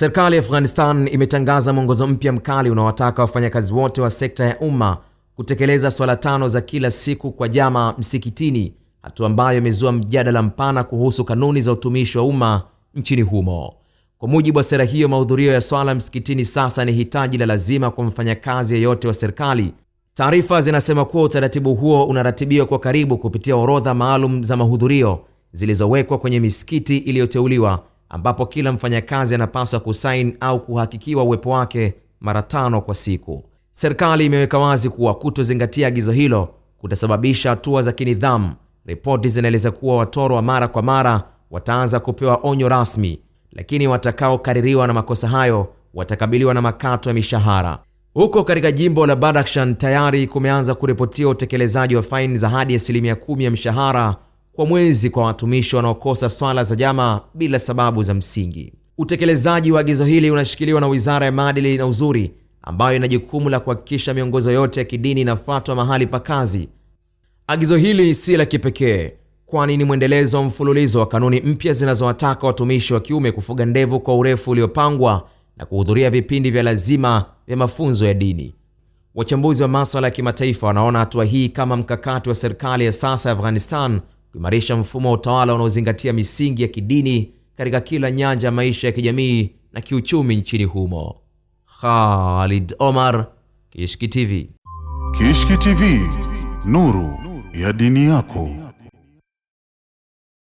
Serikali ya Afghanistan imetangaza mwongozo mpya mkali unaowataka wafanyakazi wote wa sekta ya umma kutekeleza swala 5 za kila siku kwa jamaa msikitini, hatua ambayo imezua mjadala mpana kuhusu kanuni za utumishi wa umma nchini humo. Kwa mujibu wa sera hiyo, mahudhurio ya swala msikitini sasa ni hitaji la lazima kwa mfanyakazi yeyote wa serikali. Taarifa zinasema kuwa utaratibu huo unaratibiwa kwa karibu kupitia orodha maalum za mahudhurio zilizowekwa kwenye misikiti iliyoteuliwa, ambapo kila mfanyakazi anapaswa kusaini au kuhakikiwa uwepo wake mara 5 kwa siku. Serikali imeweka wazi kuwa kutozingatia agizo hilo kutasababisha hatua za kinidhamu. Ripoti zinaeleza kuwa watoro wa mara kwa mara wataanza kupewa onyo rasmi, lakini watakaokaririwa na makosa hayo watakabiliwa na makato ya mishahara. Huko katika jimbo la Badakhshan tayari kumeanza kuripotiwa utekelezaji wa faini za hadi 10% ya mshahara kwa mwezi kwa watumishi wanaokosa swala za jamaa bila sababu za msingi. Utekelezaji wa agizo hili unashikiliwa na Wizara ya Maadili na Uzuri, ambayo ina jukumu la kuhakikisha miongozo yote ya kidini inafuatwa mahali pa kazi. Agizo hili si la kipekee, kwani ni mwendelezo wa mfululizo wa kanuni mpya zinazowataka watumishi wa kiume kufuga ndevu kwa urefu uliopangwa na kuhudhuria vipindi vya lazima vya mafunzo ya dini. Wachambuzi wa masuala ya kimataifa wanaona hatua hii kama mkakati wa serikali ya sasa ya Afghanistan kuimarisha mfumo wa utawala unaozingatia misingi ya kidini katika kila nyanja ya maisha ya kijamii na kiuchumi nchini humo. Khalid Omar, Kishki TV. Kishki TV, nuru ya dini yako.